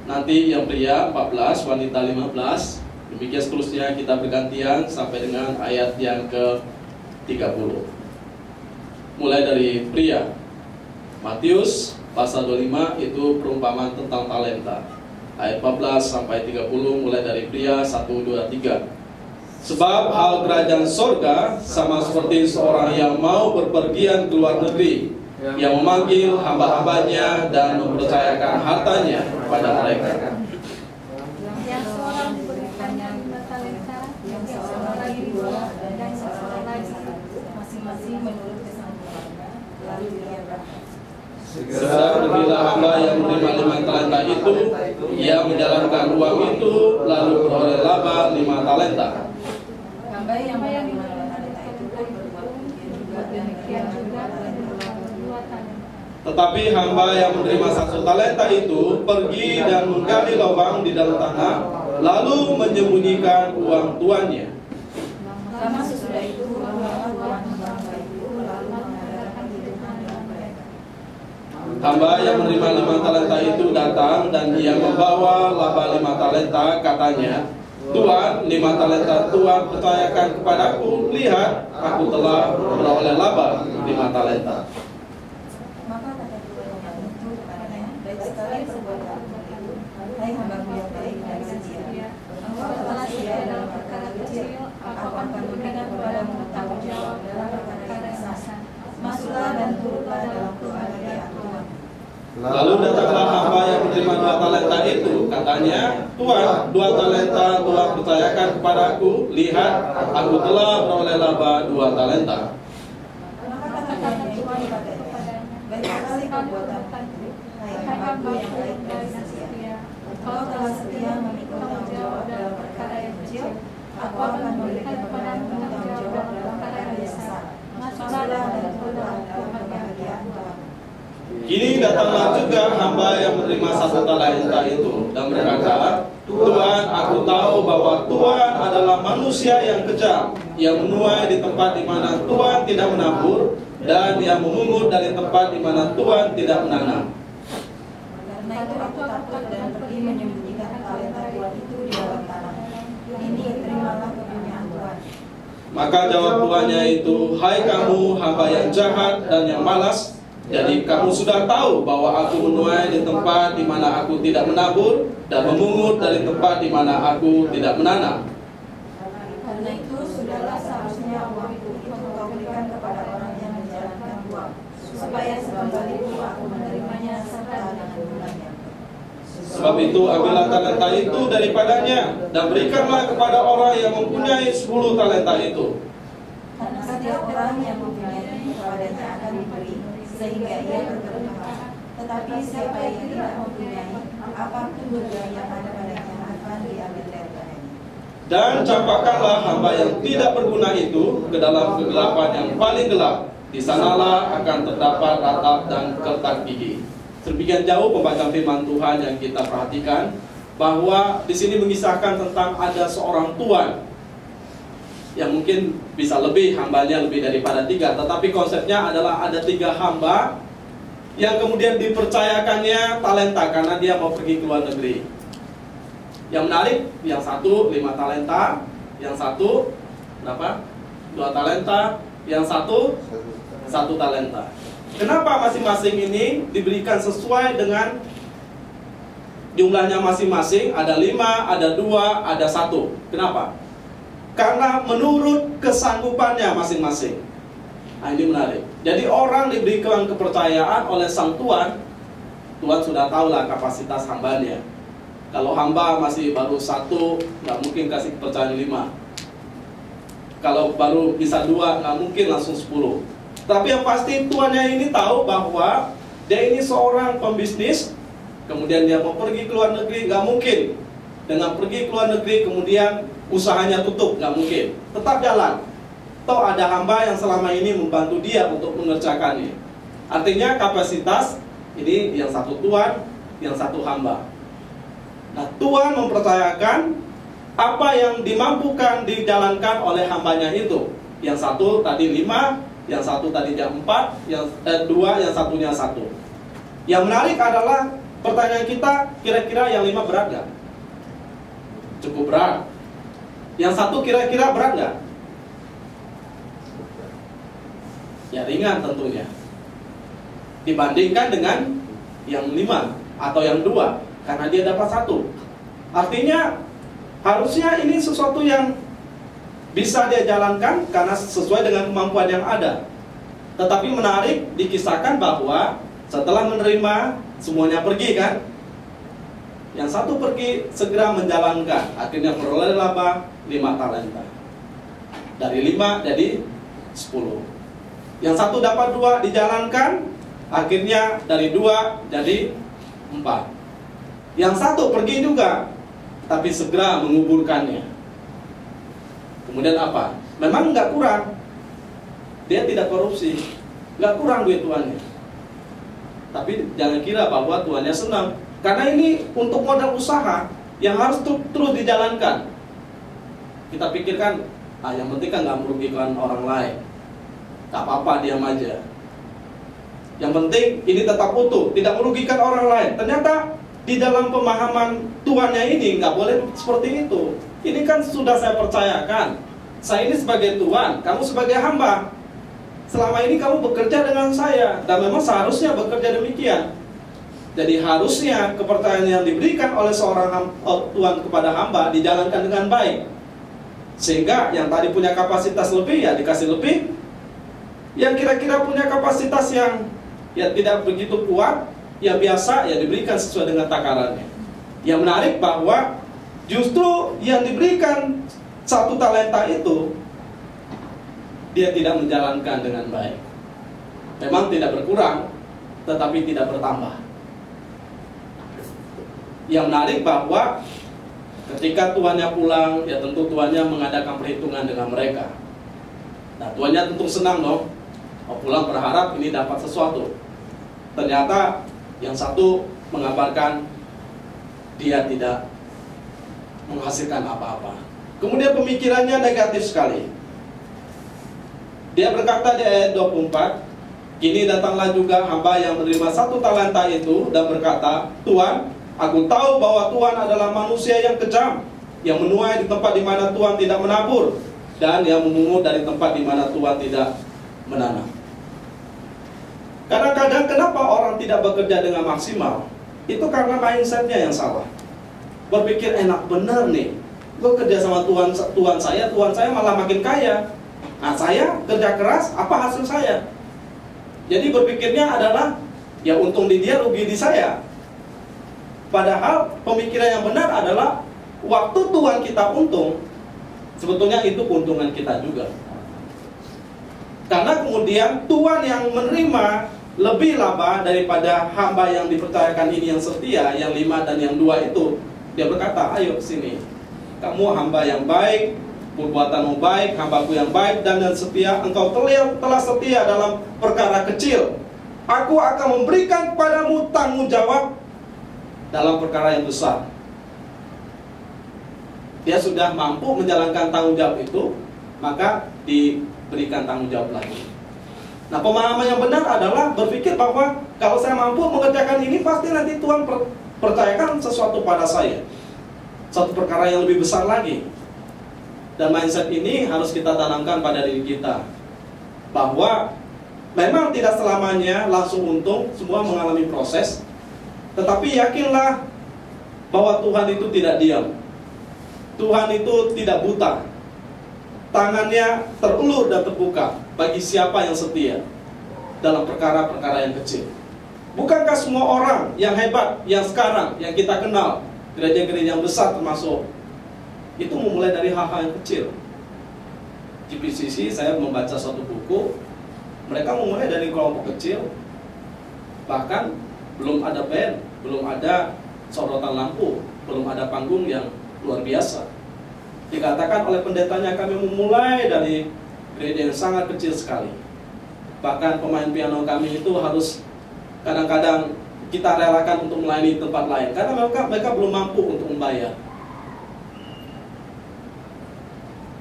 nanti yang pria 14, wanita 15. Demikian seterusnya kita bergantian sampai dengan ayat yang ke-30. Mulai dari pria. Matius pasal 25 itu perumpamaan tentang talenta. Ayat 14 sampai 30 mulai dari pria 1, 2, 3. Sebab hal kerajaan sorga sama seperti seorang yang mau berpergian ke luar negeri, yang memanggil hamba-hambanya dan mempercayakan hartanya kepada mereka. Yang seorang diberikannya 5 talenta, yang seorang lagi 2, dan seorang lagi 1, masing-masing menurut kesanggupannya. Lalu dia berkata, Segera hamba yang menerima 5 talenta itu, ia menjalankan uang itu, lalu beroleh laba 5 talenta. hamba yang menerima 5 talenta itu pun berbuat demikian juga dan berlaba 2 talenta. Tetapi hamba yang menerima 1 talenta itu pergi dan menggali lubang di dalam tanah, lalu menyembunyikan uang tuannya. Lama sesudah itu, tuan hamba itu lalu mengadakan hidupan dalam mereka. Hamba yang menerima 5 talenta itu datang dan ia membawa laba 5 talenta, katanya, Tuan, 5 talenta Tuhan percayakan kepadaku, lihat, aku telah beroleh laba 5 talenta. Maka kata tuan hamba itu kepadanya, baik sekali perbuatanmu itu, hai hambaku yang baik dan setia. Engkau telah setia dalam perkara kecil, aku akan memberikan kepadamu tanggung jawab dalam perkara yang besar. Masuklah dan turutlah dalam kebahagiaan Tuhan. Lalu datanglah hamba yang menerima 2 talenta itu, katanya, Tuan, 2 talenta Tuhan percayakan kepadaku, lihat, aku telah beroleh laba 2 talenta. Maka kata Tuhan kepadanya, baik sekali perbuatanmu, hai hambaku yang baik dan setia. Engkau telah setia memikul tanggung jawab dalam perkara yang kecil, aku akan memberikan kepadamu tanggung jawab dalam perkara yang besar. Masuklah dan turutlah dalam kebahagiaan Tuhan. Kini datanglah juga hamba yang menerima 1 talenta itu dan berkata, Tuhan, aku tahu bahwa Tuhan adalah manusia yang kejam, yang menuai di tempat di mana Tuhan tidak menabur, dan yang memungut dari tempat di mana Tuhan tidak menanam. Karena itu aku takut dan pergi menyembunyikan talenta Tuhan itu di dalam tanah. Ini terimalah kepunyaan Tuhan. Maka jawab tuannya itu, hai kamu hamba yang jahat dan yang malas, jadi kamu sudah tahu bahwa aku menuai di tempat di mana aku tidak menabur dan memungut dari tempat di mana aku tidak menanam. Karena itu sudahlah seharusnya uang itu engkau berikan kepada orang yang menjalankan uang, supaya sekembali itu aku menerimanya serta dengan bulannya. Sebab itu ambillah talenta itu daripadanya dan berikanlah kepada orang yang mempunyai 10 talenta itu. Karena setiap orang yang mempunyai kepadanya akan diberi, sehingga ia berkelimpahan. Tetapi siapa yang tidak mempunyai, apapun juga yang ada padanya akan diambil daripadanya. Dan campakkanlah hamba yang tidak berguna itu ke dalam kegelapan yang paling gelap. Di sanalah akan terdapat ratap dan kertak gigi. Sedemikian jauh pembacaan firman Tuhan yang kita perhatikan, bahwa di sini mengisahkan tentang ada seorang tuan yang mungkin bisa lebih, hambanya lebih daripada 3, tetapi konsepnya adalah ada 3 hamba yang kemudian dipercayakannya talenta karena dia mau pergi ke luar negeri. Yang menarik, yang satu 5 talenta, yang satu berapa? 2 talenta, yang satu 1 talenta. Kenapa masing-masing ini diberikan sesuai dengan jumlahnya masing-masing? Ada 5, ada 2, ada 1. Kenapa? Karena menurut kesanggupannya masing-masing. Nah, ini menarik. Jadi orang diberikan kepercayaan oleh sang tuan. Tuan sudah tahulah kapasitas hambanya. Kalau hamba masih baru 1, nggak mungkin kasih kepercayaan 5. Kalau baru bisa 2, nggak mungkin langsung 10. Tapi yang pasti tuannya ini tahu bahwa dia ini seorang pembisnis. Kemudian dia mau pergi ke luar negeri, nggak mungkin. Dengan pergi ke luar negeri kemudian usahanya tutup, nggak mungkin. Tetap jalan. Toh ada hamba yang selama ini membantu dia untuk mengerjakannya. Artinya kapasitas ini yang 1 tuan, yang 1 hamba. Nah, tuan mempercayakan apa yang dimampukan dijalankan oleh hambanya itu. Yang 1 tadi 5, yang 1 tadi 4, yang 2, yang satunya 1. Yang menarik adalah pertanyaan kita, kira-kira yang 5 berat nggak? Cukup berat. Yang 1 kira-kira berat nggak? Ya ringan tentunya, dibandingkan dengan yang 5 atau yang 2, karena dia dapat 1. Artinya harusnya ini sesuatu yang bisa dia jalankan karena sesuai dengan kemampuan yang ada. Tetapi menarik dikisahkan bahwa setelah menerima, semuanya pergi kan. Yang 1 pergi segera menjalankan, akhirnya peroleh laba 5 talenta. Dari 5 jadi 10. Yang 1 dapat 2 dijalankan, akhirnya dari 2 jadi 4. Yang 1 pergi juga, tapi segera menguburkannya. Kemudian apa? Memang nggak kurang. Dia tidak korupsi, nggak kurang duit tuannya. Tapi jangan kira bahwa tuannya senang, karena ini untuk modal usaha yang harus terus dijalankan. Kita pikirkan, yang penting kan nggak merugikan orang lain, nggak apa-apa, diam aja. Yang penting ini tetap utuh, tidak merugikan orang lain. Ternyata di dalam pemahaman tuannya ini nggak boleh seperti itu. Ini kan sudah saya percayakan, saya ini sebagai tuan, kamu sebagai hamba. Selama ini kamu bekerja dengan saya, dan memang seharusnya bekerja demikian. Jadi harusnya kepercayaan yang diberikan oleh seorang tuan kepada hamba dijalankan dengan baik. Sehingga yang tadi punya kapasitas lebih ya dikasih lebih. Yang kira-kira punya kapasitas yang ya tidak begitu kuat, ya biasa, ya diberikan sesuai dengan takarannya. Yang menarik bahwa justru yang diberikan 1 talenta itu, dia tidak menjalankan dengan baik. Memang tidak berkurang, tetapi tidak bertambah. Yang menarik bahwa ketika tuannya pulang, ya tentu tuannya mengadakan perhitungan dengan mereka. Nah, tuannya tentu senang dong. Pulang berharap ini dapat sesuatu. Ternyata yang 1 mengabarkan dia tidak menghasilkan apa-apa. Kemudian pemikirannya negatif sekali. Dia berkata di ayat 24, "Kini datanglah juga hamba yang menerima 1 talenta itu dan berkata, Tuan, aku tahu bahwa Tuhan adalah manusia yang kejam, yang menuai di tempat di mana Tuhan tidak menabur, dan yang memungut dari tempat di mana Tuhan tidak menanam." Kadang-kadang kenapa orang tidak bekerja dengan maksimal? Itu karena mindsetnya yang salah. Berpikir enak bener nih, gue kerja sama Tuhan saya malah makin kaya. Nah, saya kerja keras, apa hasil saya? Jadi berpikirnya adalah, ya untung di dia, rugi di saya. Padahal pemikiran yang benar adalah, waktu Tuhan kita untung, sebetulnya itu keuntungan kita juga. Karena kemudian Tuhan yang menerima lebih laba daripada hamba yang dipercayakan ini yang setia, yang 5 dan yang 2 itu. Dia berkata, ayo sini, kamu hamba yang baik, perbuatanmu baik, hambaku yang baik dan yang setia, engkau telah setia dalam perkara kecil. Aku akan memberikan kepadamu tanggung jawab dalam perkara yang besar. Dia sudah mampu menjalankan tanggung jawab itu, maka diberikan tanggung jawab lagi. Nah, pemahaman yang benar adalah berpikir bahwa kalau saya mampu mengerjakan ini, pasti nanti Tuhan percayakan sesuatu pada saya, satu perkara yang lebih besar lagi. Dan mindset ini harus kita tanamkan pada diri kita, bahwa memang tidak selamanya langsung untung, semua mengalami proses. Tetapi yakinlah bahwa Tuhan itu tidak diam, Tuhan itu tidak buta, tangannya terulur dan terbuka bagi siapa yang setia dalam perkara-perkara yang kecil. Bukankah semua orang yang hebat, yang sekarang, yang kita kenal, gereja-gereja yang besar termasuk, itu memulai dari hal-hal yang kecil. Di PCC saya membaca suatu buku, mereka memulai dari kelompok kecil, bahkan belum ada band, belum ada sorotan lampu, belum ada panggung yang luar biasa. Dikatakan oleh pendetanya, kami memulai dari gereja yang sangat kecil sekali. Bahkan pemain piano kami itu harus kadang-kadang kita relakan untuk melayani tempat lain, karena mereka belum mampu untuk membayar.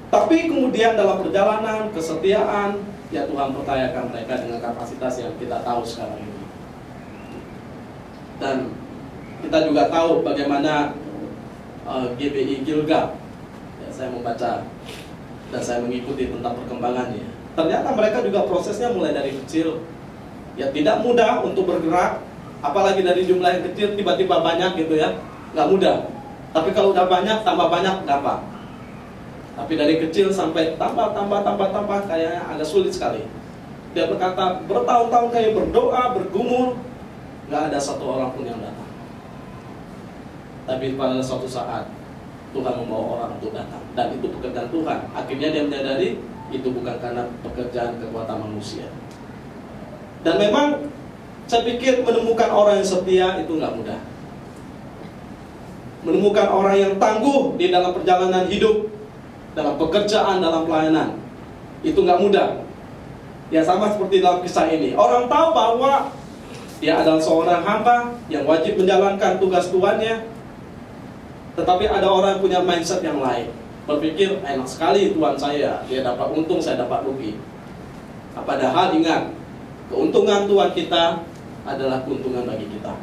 Tapi kemudian dalam perjalanan, kesetiaan, ya Tuhan percayakan mereka dengan kapasitas yang kita tahu sekarang ini. Dan Kita juga tahu bagaimana GBI Gilgal. Ya, saya membaca dan saya mengikuti tentang perkembangannya. Ternyata mereka juga prosesnya mulai dari kecil. Ya tidak mudah untuk bergerak, apalagi dari jumlah yang kecil tiba-tiba banyak gitu ya, nggak mudah. Tapi kalau udah banyak, tambah banyak gampang. Tapi dari kecil sampai tambah, kayaknya agak sulit sekali. Dia berkata, bertahun-tahun kayak berdoa, bergumul, nggak ada satu orang pun yang datang. Tapi pada suatu saat, Tuhan membawa orang untuk datang. Dan itu pekerjaan Tuhan. Akhirnya dia menyadari, itu bukan karena pekerjaan kekuatan manusia. Dan memang, saya pikir menemukan orang yang setia itu nggak mudah. Menemukan orang yang tangguh di dalam perjalanan hidup, dalam pekerjaan, dalam pelayanan, itu nggak mudah. Ya sama seperti dalam kisah ini. Orang tahu bahwa dia adalah seorang hamba yang wajib menjalankan tugas tuannya, tetapi ada orang yang punya mindset yang lain. Berpikir, enak sekali tuan saya, dia dapat untung, saya dapat rugi. Padahal ingat, keuntungan tuan kita adalah keuntungan bagi kita.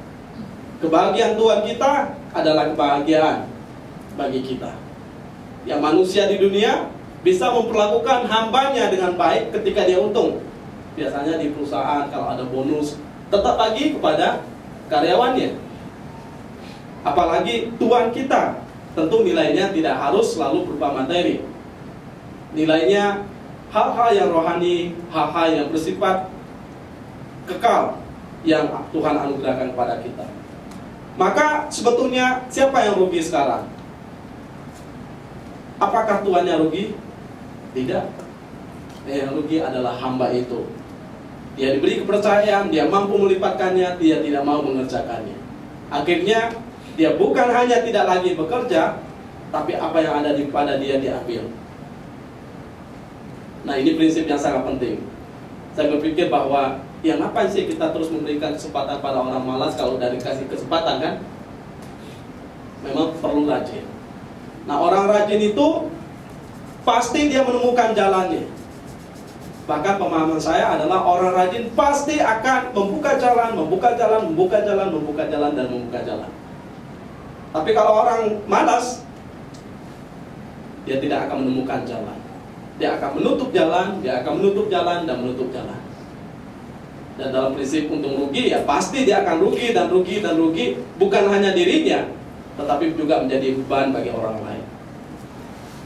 Kebahagiaan tuan kita adalah kebahagiaan bagi kita. Yang manusia di dunia bisa memperlakukan hambanya dengan baik ketika dia untung. Biasanya di perusahaan kalau ada bonus, tetap bagi kepada karyawannya. Apalagi tuan kita, tentu nilainya tidak harus selalu berupa materi. Nilainya hal-hal yang rohani, hal-hal yang bersifat kekal yang Tuhan anugerahkan kepada kita. Maka sebetulnya siapa yang rugi sekarang? Apakah tuannya rugi? Tidak. Yang rugi adalah hamba itu. Dia diberi kepercayaan, dia mampu melipatkannya, dia tidak mau mengerjakannya. Akhirnya dia bukan hanya tidak lagi bekerja, tapi apa yang ada pada dia diambil. Nah, ini prinsip yang sangat penting. Saya berpikir bahwa ya ngapain sih kita terus memberikan kesempatan pada orang malas kalau udah dikasih kesempatan kan? Memang perlu rajin. Nah, orang rajin itu pasti dia menemukan jalannya. Bahkan pemahaman saya adalah orang rajin pasti akan membuka jalan, dan membuka jalan. Tapi kalau orang malas, dia tidak akan menemukan jalan. Dia akan menutup jalan, dan menutup jalan. Dan dalam prinsip untung rugi, ya pasti dia akan rugi, bukan hanya dirinya, tetapi juga menjadi beban bagi orang lain.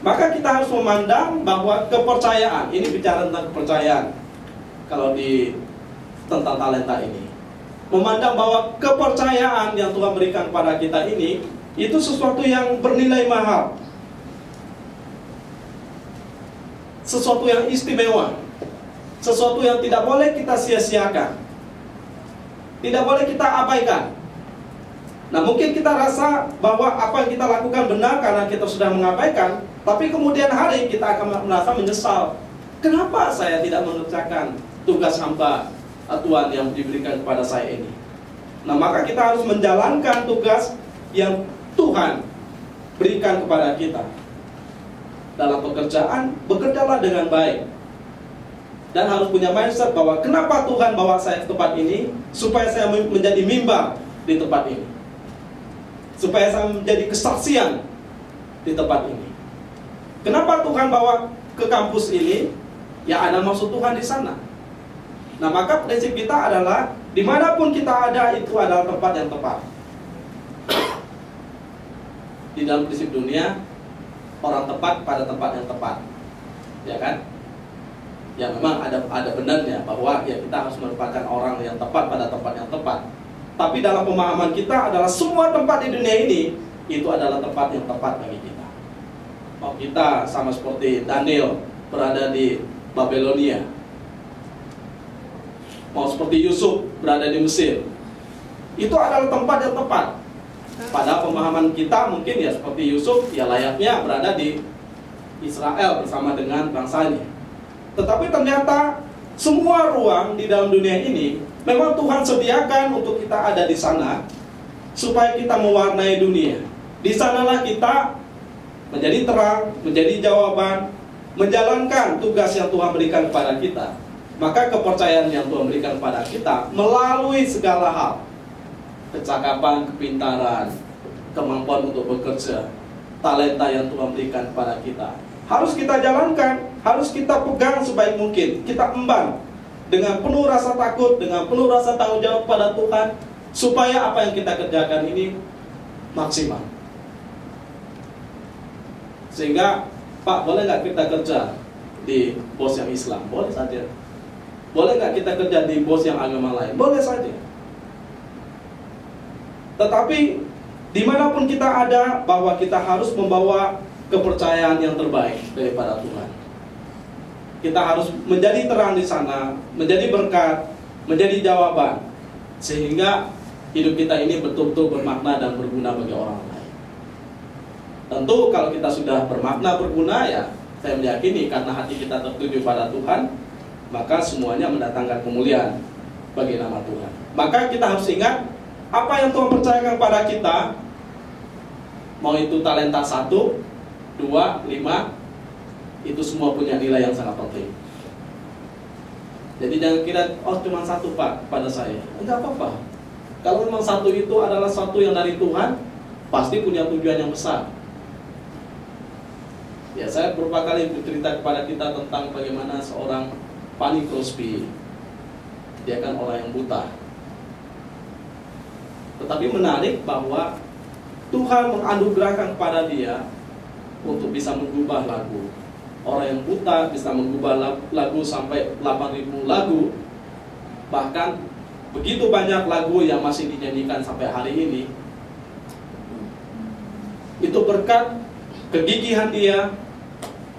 Maka kita harus memandang bahwa kepercayaan, ini bicara tentang kepercayaan, kalau di tentang talenta ini, memandang bahwa kepercayaan yang Tuhan berikan kepada kita ini, itu sesuatu yang bernilai mahal, sesuatu yang istimewa, sesuatu yang tidak boleh kita sia-siakan, tidak boleh kita abaikan. Nah, mungkin kita rasa bahwa apa yang kita lakukan benar karena kita sudah mengabaikan, tapi kemudian hari kita akan merasa menyesal. Kenapa saya tidak mengerjakan tugas hamba Tuhan yang diberikan kepada saya ini? Nah, maka kita harus menjalankan tugas yang Tuhan berikan kepada kita. Dalam pekerjaan, bekerjalah dengan baik. Dan harus punya mindset bahwa kenapa Tuhan bawa saya ke tempat ini? Supaya saya menjadi mimbar di tempat ini, supaya saya menjadi kesaksian di tempat ini. Kenapa Tuhan bawa ke kampus ini? Ya ada maksud Tuhan di sana. Nah, maka prinsip kita adalah dimanapun kita ada, itu adalah tempat yang tepat. Di dalam prinsip dunia, orang tepat pada tempat yang tepat, ya kan? Ya memang ada benarnya bahwa ya kita harus merupakan orang yang tepat pada tempat yang tepat. Tapi dalam pemahaman kita adalah semua tempat di dunia ini itu adalah tempat yang tepat bagi kita. Mau kita sama seperti Daniel berada di Babelonia, mau seperti Yusuf berada di Mesir, itu adalah tempat yang tepat. Pada pemahaman kita mungkin ya seperti Yusuf, ya layaknya berada di Israel bersama dengan bangsanya. Tetapi ternyata semua ruang di dalam dunia ini memang Tuhan sediakan untuk kita ada di sana, supaya kita mewarnai dunia. Di sanalah kita menjadi terang, menjadi jawaban, menjalankan tugas yang Tuhan berikan kepada kita. Maka kepercayaan yang Tuhan berikan kepada kita melalui segala hal, kecakapan, kepintaran, kemampuan untuk bekerja, talenta yang Tuhan berikan kepada kita. Harus kita jalankan, harus kita pegang sebaik mungkin. Kita emban dengan penuh rasa takut, dengan penuh rasa tanggung jawab pada Tuhan, supaya apa yang kita kerjakan ini maksimal. Sehingga, Pak, boleh nggak kita kerja di bos yang Islam? Boleh saja. Boleh nggak kita kerja di bos yang agama lain? Boleh saja. Tetapi dimanapun kita ada, bahwa kita harus membawa kepercayaan yang terbaik daripada Tuhan. Kita harus menjadi terang di sana, menjadi berkat, menjadi jawaban, sehingga hidup kita ini betul-betul bermakna dan berguna bagi orang lain. Tentu kalau kita sudah bermakna, berguna, ya saya meyakini karena hati kita tertuju pada Tuhan, maka semuanya mendatangkan kemuliaan bagi nama Tuhan. Maka kita harus ingat apa yang Tuhan percayakan kepada kita, mau itu talenta 1, 2, 5, itu semua punya nilai yang sangat penting. Jadi jangan kira, oh cuma 1 Pak pada saya. Enggak apa-apa. Kalau memang 1 itu adalah satu yang dari Tuhan, pasti punya tujuan yang besar. Ya, saya beberapa kali bercerita kepada kita tentang bagaimana seorang Fanny Crosby. Dia kan orang yang buta. Tetapi menarik bahwa Tuhan menganugerahkan kepada dia untuk bisa mengubah lagu. Orang yang buta bisa mengubah lagu sampai 8.000 lagu. Bahkan begitu banyak lagu yang masih dinyanyikan sampai hari ini. Itu berkat kegigihan dia,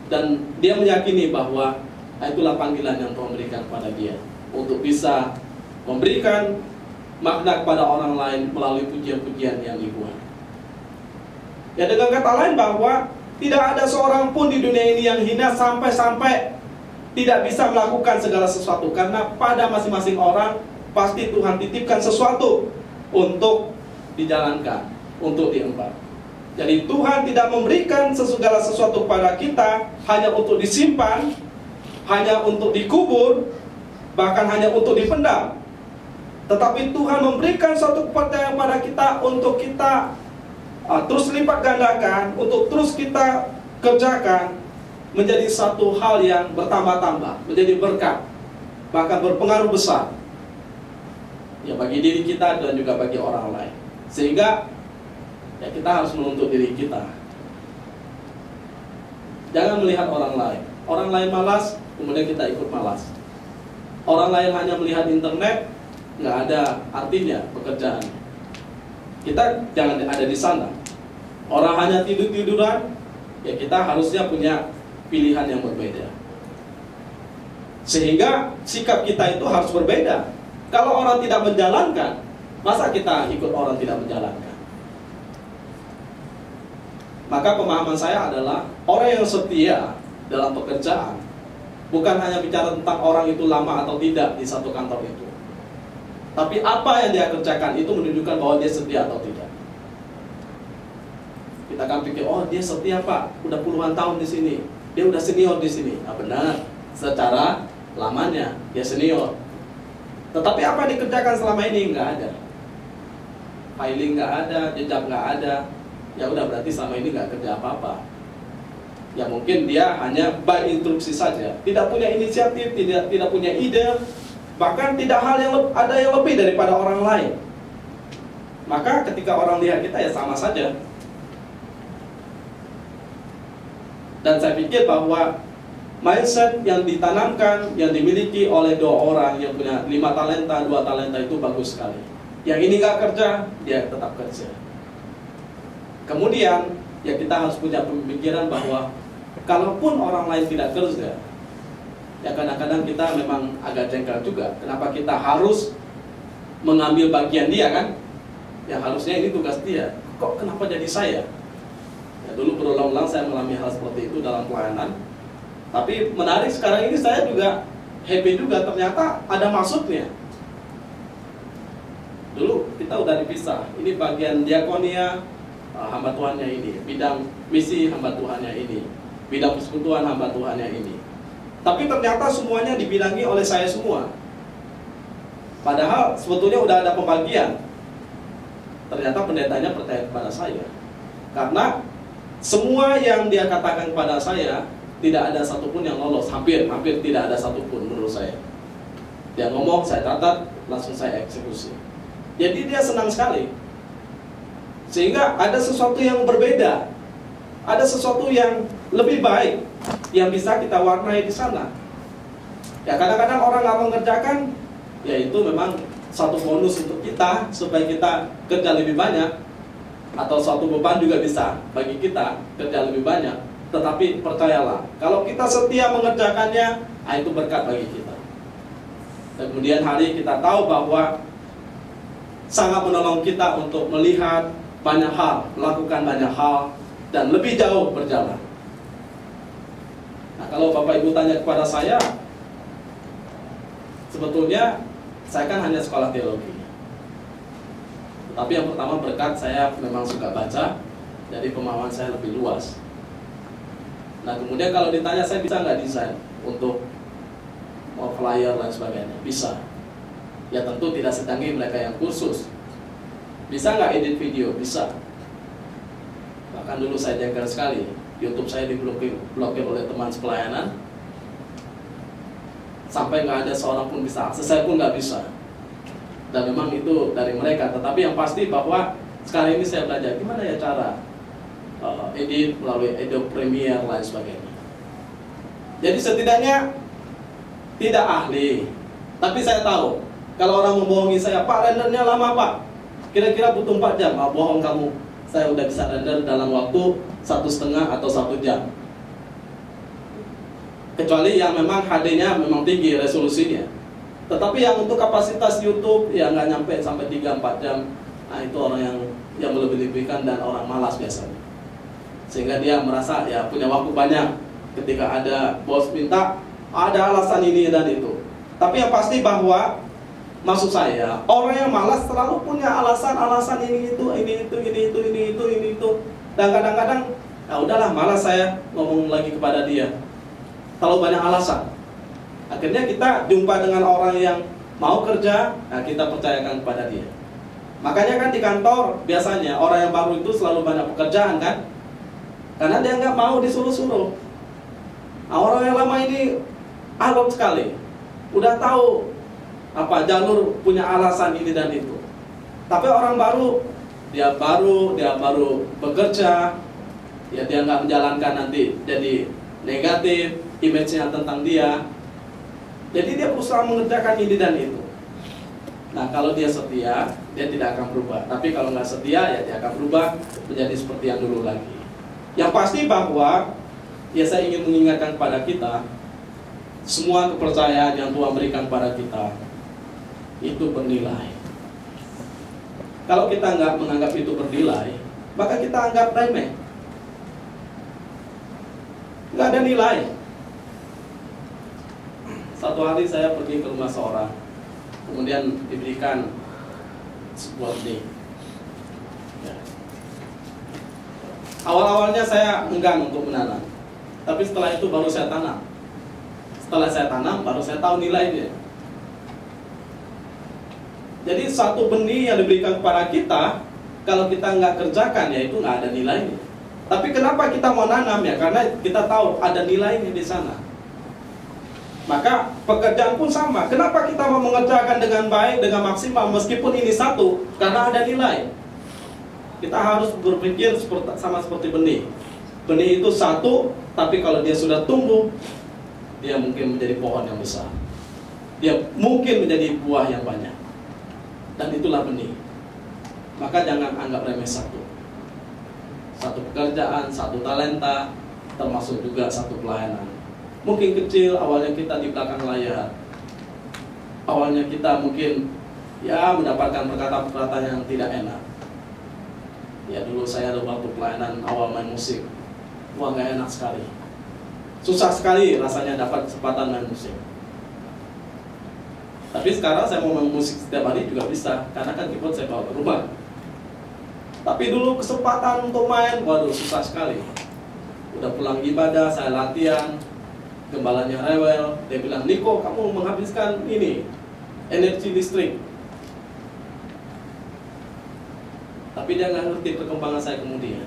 dan dia meyakini bahwa itulah panggilan yang Tuhan berikan kepada dia untuk bisa memberikan makna kepada orang lain melalui pujian-pujian yang dibuat. Ya, dengan kata lain bahwa tidak ada seorang pun di dunia ini yang hina sampai-sampai tidak bisa melakukan segala sesuatu, karena pada masing-masing orang pasti Tuhan titipkan sesuatu untuk dijalankan, untuk diemban. Jadi Tuhan tidak memberikan segala sesuatu kepada kita hanya untuk disimpan, hanya untuk dikubur, bahkan hanya untuk dipendam. Tetapi Tuhan memberikan suatu kepercayaan kepada kita untuk kita terus lipat gandakan, untuk terus kita kerjakan menjadi satu hal yang bertambah-tambah, menjadi berkat, bahkan berpengaruh besar ya bagi diri kita dan juga bagi orang lain. Sehingga ya kita harus menuntut diri kita. Jangan melihat orang lain. Orang lain malas, kemudian kita ikut malas. Orang lain hanya melihat internet, nggak ada artinya pekerjaan. Kita jangan ada di sana. Orang hanya tidur-tiduran, ya kita harusnya punya pilihan yang berbeda. Sehingga sikap kita itu harus berbeda. Kalau orang tidak menjalankan, masa kita ikut orang tidak menjalankan? Maka pemahaman saya adalah orang yang setia dalam pekerjaan bukan hanya bicara tentang orang itu lama atau tidak di satu kantor itu, tapi apa yang dia kerjakan itu menunjukkan bahwa dia setia atau tidak. Kita akan pikir, oh dia setia Pak, udah puluhan tahun di sini, dia udah senior di sini. Nah, benar, secara lamanya dia senior. Tetapi apa yang dikerjakan selama ini nggak ada. Filing nggak ada, jejak nggak ada. Ya udah, berarti selama ini nggak kerja apa-apa. Ya mungkin dia hanya by instruksi saja, tidak punya inisiatif, tidak punya ide, bahkan tidak ada yang lebih daripada orang lain. Maka ketika orang lihat kita ya sama saja. Dan saya pikir bahwa mindset yang ditanamkan, yang dimiliki oleh 2 orang yang punya 5 talenta, 2 talenta itu bagus sekali. Yang ini nggak kerja, dia tetap kerja. Kemudian ya kita harus punya pemikiran bahwa kalaupun orang lain tidak kerja, ya kadang-kadang kita memang agak jengkel juga. Kenapa kita harus mengambil bagian dia kan? Ya harusnya ini tugas dia. Kok kenapa jadi saya? Ya, dulu berulang-ulang saya mengalami hal seperti itu dalam pelayanan. Tapi menarik sekarang ini saya juga happy juga, ternyata ada maksudnya. Dulu kita udah dipisah. Ini bagian diakonia, hamba Tuhannya ini, bidang misi hamba Tuhannya ini, bidang persekutuan hamba Tuhannya ini. Tapi ternyata semuanya dibidangi oleh saya semua. Padahal sebetulnya udah ada pembagian. ternyata pendetanya percaya kepada saya. Karena semua yang dia katakan kepada saya tidak ada satupun yang lolos, hampir tidak ada satupun menurut saya. Dia ngomong, saya catat, langsung saya eksekusi. Jadi dia senang sekali. Sehingga ada sesuatu yang berbeda, ada sesuatu yang lebih baik yang bisa kita warnai di sana. Ya kadang-kadang orang nggak mengerjakan, ya itu memang satu bonus untuk kita supaya kita kerja lebih banyak, atau suatu beban juga bisa bagi kita kerja lebih banyak. Tetapi percayalah, kalau kita setia mengerjakannya, itu berkat bagi kita. Dan kemudian hari kita tahu bahwa sangat menolong kita untuk melihat banyak hal, melakukan banyak hal, dan lebih jauh berjalan. Nah, kalau Bapak Ibu tanya kepada saya, sebetulnya saya kan hanya sekolah teologi. Tapi yang pertama berkat saya memang suka baca, jadi pemahaman saya lebih luas. Nah kemudian kalau ditanya saya bisa nggak desain untuk mau flyer dan sebagainya, bisa. Ya tentu tidak secanggih mereka yang kursus. Bisa nggak edit video? Bisa. Bahkan dulu saya jengkel sekali, YouTube saya diblokir oleh teman sepelayanan, sampai nggak ada seorang pun bisa akses, saya pun nggak bisa. Dan memang itu dari mereka. Tetapi yang pasti bahwa sekarang ini saya belajar gimana ya cara edit melalui Adobe Premiere lain sebagainya. Jadi setidaknya tidak ahli, tapi saya tahu kalau orang membohongi saya, Pak rendernya lama Pak, kira-kira butuh 4 jam. Bohong kamu, saya udah bisa render dalam waktu 1,5 atau 1 jam. Kecuali yang memang HD-nya memang tinggi resolusinya. Tetapi yang untuk kapasitas YouTube ya nggak nyampe sampai 3-4 jam. Nah itu orang yang melebih-lebihkan dan orang malas biasanya. Sehingga dia merasa ya punya waktu banyak. Ketika ada bos minta, ada alasan ini dan itu. Tapi yang pasti bahwa maksud saya, orang yang malas selalu punya alasan-alasan ini itu. Dan kadang-kadang ya udahlah malas saya ngomong lagi kepada dia. Terlalu banyak alasan. Akhirnya kita jumpa dengan orang yang mau kerja, nah kita percayakan kepada dia. Makanya kan di kantor biasanya orang yang baru itu selalu banyak pekerjaan kan, karena dia nggak mau disuruh-suruh. Nah, orang yang lama ini alot sekali, udah tahu apa jalur punya alasan ini dan itu. Tapi orang baru, dia baru bekerja, ya dia nggak menjalankan, nanti jadi negatif image-nya tentang dia. Jadi dia berusaha mengerjakan ini dan itu. Nah kalau dia setia, dia tidak akan berubah. Tapi kalau nggak setia, ya dia akan berubah menjadi seperti yang dulu lagi. Yang pasti bahwa, ya saya ingin mengingatkan kepada kita, semua kepercayaan yang Tuhan berikan kepada kita, itu bernilai. Kalau kita nggak menganggap itu bernilai, maka kita anggap remeh. Nggak ada nilai. Satu hari saya pergi ke rumah seorang, kemudian diberikan sebuah benih. Ya. Awal-awalnya saya enggan untuk menanam, tapi setelah itu baru saya tanam. Setelah saya tanam, baru saya tahu nilainya. Jadi satu benih yang diberikan kepada kita, kalau kita nggak kerjakan, ya itu nggak ada nilainya. Tapi kenapa kita mau nanam ya? Karena kita tahu ada nilainya di sana. Maka pekerjaan pun sama. Kenapa kita mau mengerjakan dengan baik, dengan maksimal, meskipun ini satu? Karena ada nilai. Kita harus berpikir sama seperti benih. Benih itu satu, tapi kalau dia sudah tumbuh, dia mungkin menjadi pohon yang besar. Dia mungkin menjadi buah yang banyak. Dan itulah benih. Maka jangan anggap remeh satu. Satu pekerjaan, satu talenta, termasuk juga satu pelayanan. Mungkin kecil, awalnya kita di belakang layar. Awalnya kita mungkin ya mendapatkan perkataan-perkataan yang tidak enak. Ya dulu saya ada waktu pelayanan awal main musik. Wah gak enak sekali. Susah sekali rasanya dapat kesempatan main musik. Tapi sekarang saya mau main musik setiap hari juga bisa, karena kan keyboard saya bawa ke rumah. Tapi dulu kesempatan untuk main, waduh susah sekali. Udah pulang ibadah, saya latihan, gembalanya rewel, dia bilang, Niko kamu menghabiskan ini energi listrik. tapi dia nggak ngerti perkembangan saya kemudian.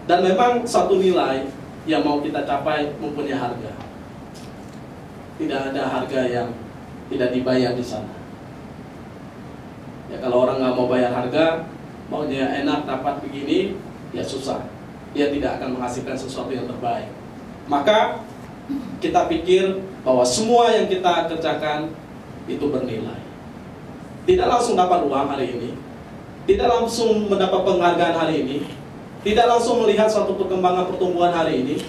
Dan memang suatu nilai yang mau kita capai mempunyai harga. Tidak ada harga yang tidak dibayar di sana. Ya kalau orang nggak mau bayar harga, maunya enak dapat begini, ya susah. Dia tidak akan menghasilkan sesuatu yang terbaik. Maka kita pikir bahwa semua yang kita kerjakan itu bernilai. Tidak langsung dapat uang hari ini, tidak langsung mendapat penghargaan hari ini, tidak langsung melihat suatu perkembangan pertumbuhan hari ini,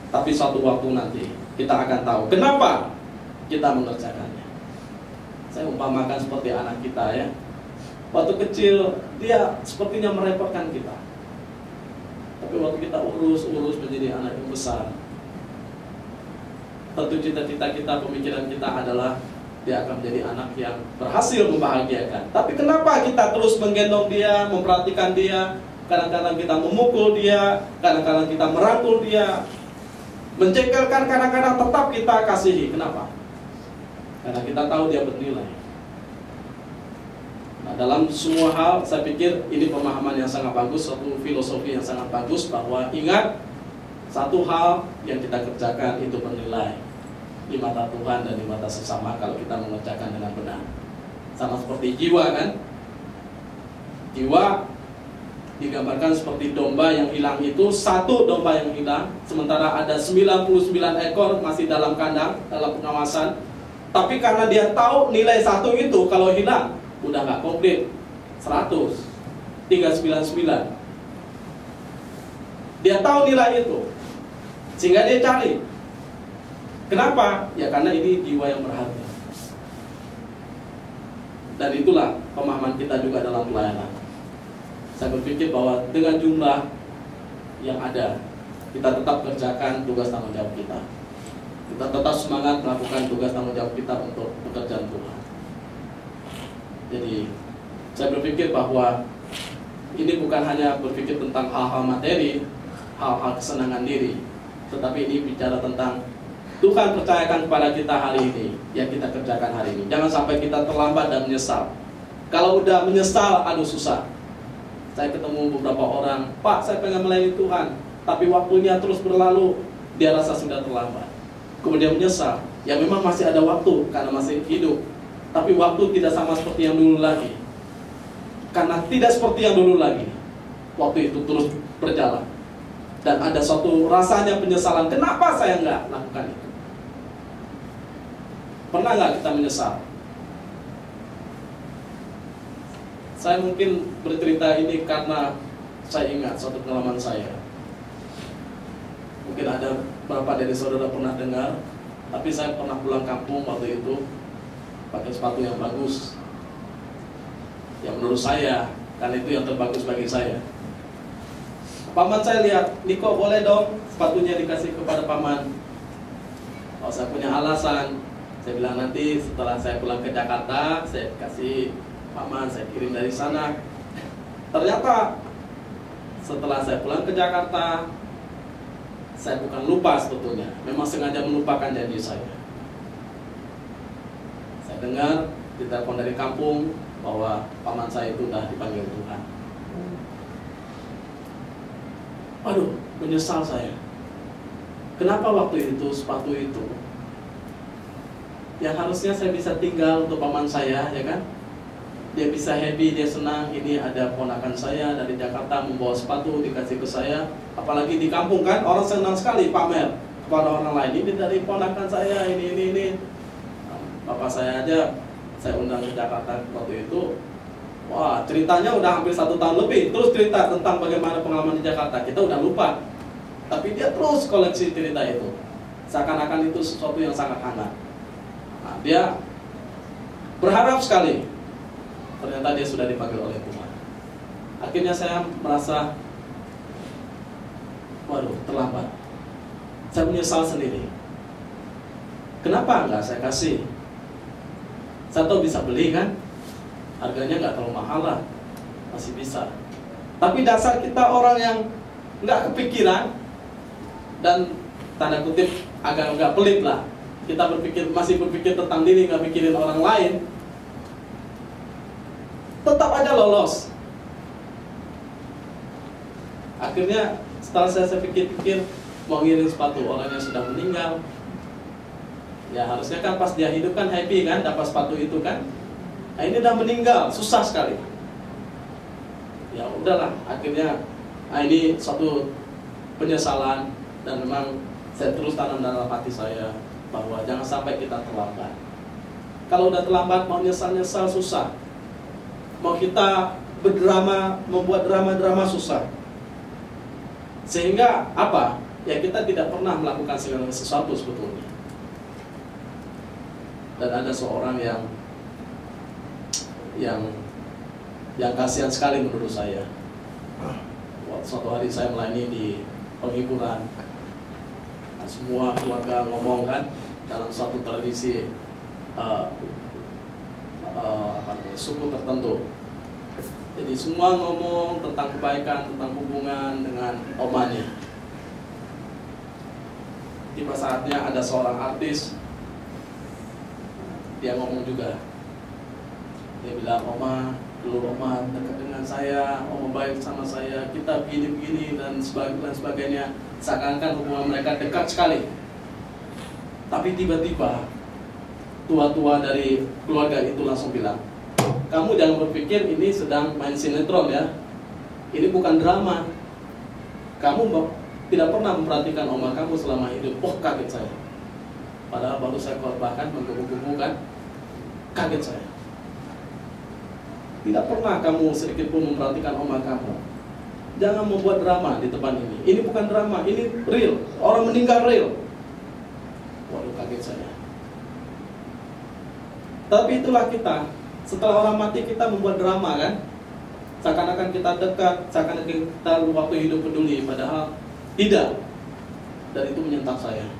tapi suatu waktu nanti kita akan tahu kenapa kita mengerjakannya. Saya umpamakan seperti anak kita ya. Waktu kecil dia sepertinya merepotkan kita, tapi waktu kita urus menjadi anak yang besar, tentu cita-cita kita, pemikiran kita adalah dia akan menjadi anak yang berhasil membahagiakan. Tapi kenapa kita terus menggendong dia, memperhatikan dia? Kadang-kadang kita memukul dia, kadang-kadang kita merangkul dia, menjengkelkan, kadang-kadang tetap kita kasihi. Kenapa? Karena kita tahu dia bernilai. Nah, dalam semua hal saya pikir ini pemahaman yang sangat bagus, suatu filosofi yang sangat bagus, bahwa ingat satu hal yang kita kerjakan itu bernilai di mata Tuhan dan di mata sesama kalau kita mengerjakan dengan benar. Sama seperti jiwa kan? Jiwa digambarkan seperti domba yang hilang itu, satu domba yang hilang, sementara ada 99 ekor masih dalam kandang, dalam pengawasan. Tapi karena dia tahu nilai satu itu kalau hilang udah nggak komplit, 100, tinggal 99. Dia tahu nilai itu, sehingga dia cari. Kenapa? Ya karena ini jiwa yang berharga. Dan itulah pemahaman kita juga dalam pelayanan. Saya berpikir bahwa dengan jumlah yang ada, kita tetap kerjakan tugas tanggung jawab kita. Kita tetap semangat melakukan tugas tanggung jawab kita untuk pekerjaan Tuhan. Jadi saya berpikir bahwa ini bukan hanya berpikir tentang hal-hal materi, hal-hal kesenangan diri, tetapi ini bicara tentang Tuhan percayakan kepada kita hari ini, yang kita kerjakan hari ini. Jangan sampai kita terlambat dan menyesal. Kalau udah menyesal, aduh susah. Saya ketemu beberapa orang, Pak saya pengen melayani Tuhan, tapi waktunya terus berlalu, dia rasa sudah terlambat. Kemudian menyesal, ya memang masih ada waktu karena masih hidup, tapi waktu tidak sama seperti yang dulu lagi. Karena tidak seperti yang dulu lagi, waktu itu terus berjalan. Dan ada suatu rasanya penyesalan, kenapa saya nggak lakukan itu? Pernah nggak kita menyesal? Saya mungkin bercerita ini karena saya ingat suatu pengalaman saya. Mungkin ada beberapa dari saudara pernah dengar, tapi saya pernah pulang kampung waktu itu pakai sepatu yang bagus. Ya menurut saya, kan itu yang terbagus bagi saya. Paman saya lihat, Niko boleh dong sepatunya dikasih kepada paman. Kalau saya punya alasan, saya bilang nanti setelah saya pulang ke Jakarta, saya kasih paman, saya kirim dari sana. Ternyata setelah saya pulang ke Jakarta, saya bukan lupa sebetulnya, memang sengaja melupakan janji saya. Saya dengar ditelepon dari kampung bahwa paman saya itu sudah dipanggil Tuhan. Aduh, menyesal saya. Kenapa waktu itu sepatu itu yang harusnya saya bisa tinggal untuk paman saya, ya kan? Dia bisa happy, dia senang. Ini ada ponakan saya dari Jakarta membawa sepatu dikasih ke saya. Apalagi di kampung kan, orang senang sekali pamer kepada orang lain. Ini dari ponakan saya, ini. Bapak saya aja, saya undang ke Jakarta waktu itu. Wah, ceritanya udah hampir 1 tahun lebih. Terus cerita tentang bagaimana pengalaman di Jakarta. Kita udah lupa. Tapi dia terus koleksi cerita itu. Seakan-akan itu sesuatu yang sangat hangat. Nah, dia berharap sekali. Ternyata dia sudah dipanggil oleh Tuhan. Akhirnya saya merasa, waduh, terlambat. Saya menyesal sendiri. Kenapa enggak saya kasih? Saya tahu bisa beli kan? Harganya nggak terlalu mahal lah, masih bisa. Tapi dasar kita orang yang nggak kepikiran dan tanda kutip agak pelit lah. Kita masih berpikir tentang diri, nggak mikirin orang lain. tetap aja lolos. Akhirnya setelah saya pikir-pikir, mau ngirim sepatu orang yang sudah meninggal, ya harusnya kan pas dia hidup kan happy kan, dapat sepatu itu kan. Nah ini udah meninggal, susah sekali. Ya udahlah, akhirnya ini suatu penyesalan, dan memang saya terus tanam dalam hati saya bahwa jangan sampai kita terlambat. Kalau udah terlambat mau nyesal-nyesal susah. Mau kita berdrama, membuat drama-drama susah. Sehingga apa? Ya kita tidak pernah melakukan segala sesuatu sebetulnya. Dan ada seorang yang kasihan sekali menurut saya. Suatu hari saya melayani di penghiburan, nah, semua keluarga ngomong kan dalam suatu tradisi suku tertentu. Jadi semua ngomong tentang kebaikan, tentang hubungan dengan omanya. Tiba saatnya ada seorang artis, dia ngomong juga. Dia bilang, Oma, dulu Oma dekat dengan saya, Oma baik sama saya, kita begini-begini dan sebagainya. Seakan-akan hubungan mereka dekat sekali. Tapi tiba-tiba tua-tua dari keluarga itu langsung bilang, kamu jangan berpikir ini sedang main sinetron ya. Ini bukan drama. Kamu tidak pernah memperhatikan oma kamu selama hidup. Oh, kaget saya. Padahal baru saya bahkan menggebu-gebu kan. Kaget saya. Tidak pernah kamu sedikit pun memperhatikan oma kamu. Jangan membuat drama di depan ini. Ini bukan drama, ini real. Orang meninggal real. Waduh, kaget saya. Tapi itulah kita. Setelah orang mati kita membuat drama kan. Seakan-akan kita dekat, seakan-akan kita waktu hidup peduli. Padahal tidak. Dan itu menyentak saya.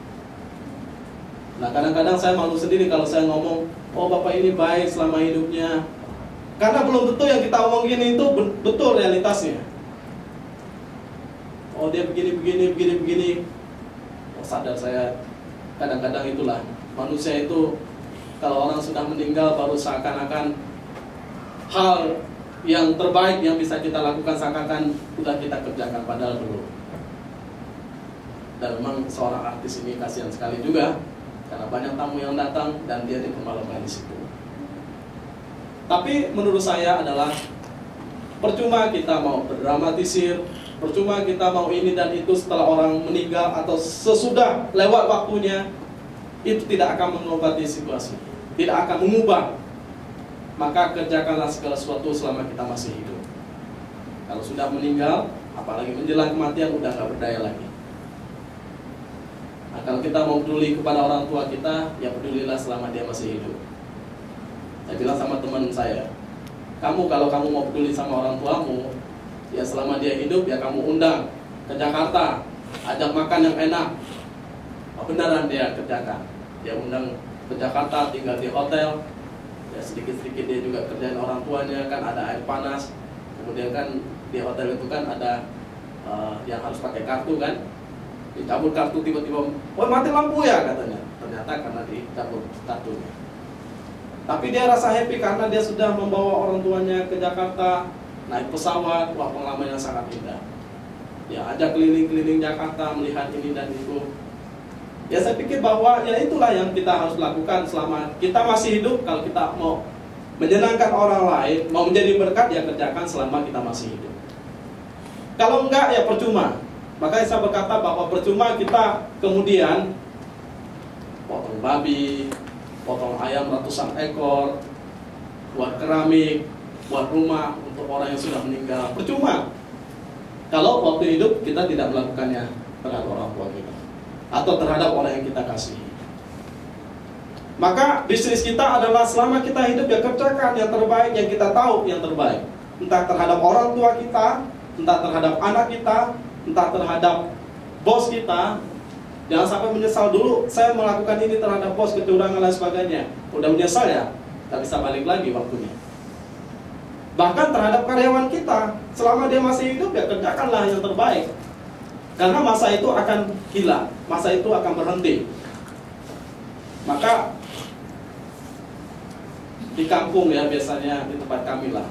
Nah kadang-kadang saya malu sendiri kalau saya ngomong, oh bapak ini baik selama hidupnya. Karena belum tentu yang kita omongin itu betul realitasnya. Oh dia begini. Oh sadar saya, kadang-kadang itulah manusia itu kalau orang sudah meninggal baru seakan-akan hal yang terbaik yang bisa kita lakukan seakan-akan sudah kita kerjakan, padahal belum. Dan memang seorang artis ini kasihan sekali juga karena banyak tamu yang datang dan dia dipermalukan di situ. Tapi menurut saya adalah percuma kita mau berdramatisir, percuma kita mau ini dan itu setelah orang meninggal atau sesudah lewat waktunya, itu tidak akan mengobati situasi, tidak akan mengubah. Maka kerjakanlah segala sesuatu selama kita masih hidup. Kalau sudah meninggal, apalagi menjelang kematian, udah gak berdaya lagi. Nah, kalau kita mau peduli kepada orang tua kita, ya pedulilah selama dia masih hidup. Saya bilang sama teman saya, kamu kalau kamu mau peduli sama orang tuamu, ya selama dia hidup, ya kamu undang ke Jakarta, ajak makan yang enak. Oh, beneran dia kerjakan. Dia undang ke Jakarta, tinggal di hotel. Ya sedikit-sedikit dia juga kerjain orang tuanya, kan ada air panas. Kemudian kan di hotel itu kan ada yang harus pakai kartu kan. Dicabut kartu tiba-tiba, oh mati lampu ya katanya. Ternyata karena dicabut kartunya. Tapi dia rasa happy karena dia sudah membawa orang tuanya ke Jakarta, naik pesawat, wah pengalaman yang sangat indah. Ya ajak keliling-keliling Jakarta, melihat ini dan itu. Ya saya pikir bahwa ya itulah yang kita harus lakukan selama kita masih hidup. Kalau kita mau menyenangkan orang lain, mau menjadi berkat, ya kerjakan selama kita masih hidup. Kalau enggak, ya percuma. Makanya saya berkata bahwa percuma kita kemudian potong babi, potong ayam ratusan ekor, buat keramik, buat rumah untuk orang yang sudah meninggal. Percuma kalau waktu hidup kita tidak melakukannya terhadap orang tua kita atau terhadap orang yang kita kasihi. Maka bisnis kita adalah selama kita hidup ya kerjakan yang terbaik, yang kita tahu yang terbaik. Entah terhadap orang tua kita, entah terhadap anak kita, entah terhadap bos kita. Jangan sampai menyesal dulu, saya melakukan ini terhadap bos, kecurangan dan sebagainya. Udah menyesal ya, tak bisa balik lagi waktunya. Bahkan terhadap karyawan kita, selama dia masih hidup ya kerjakanlah yang terbaik. Karena masa itu akan hilang, masa itu akan berhenti. Maka di kampung ya biasanya di tempat kami lah,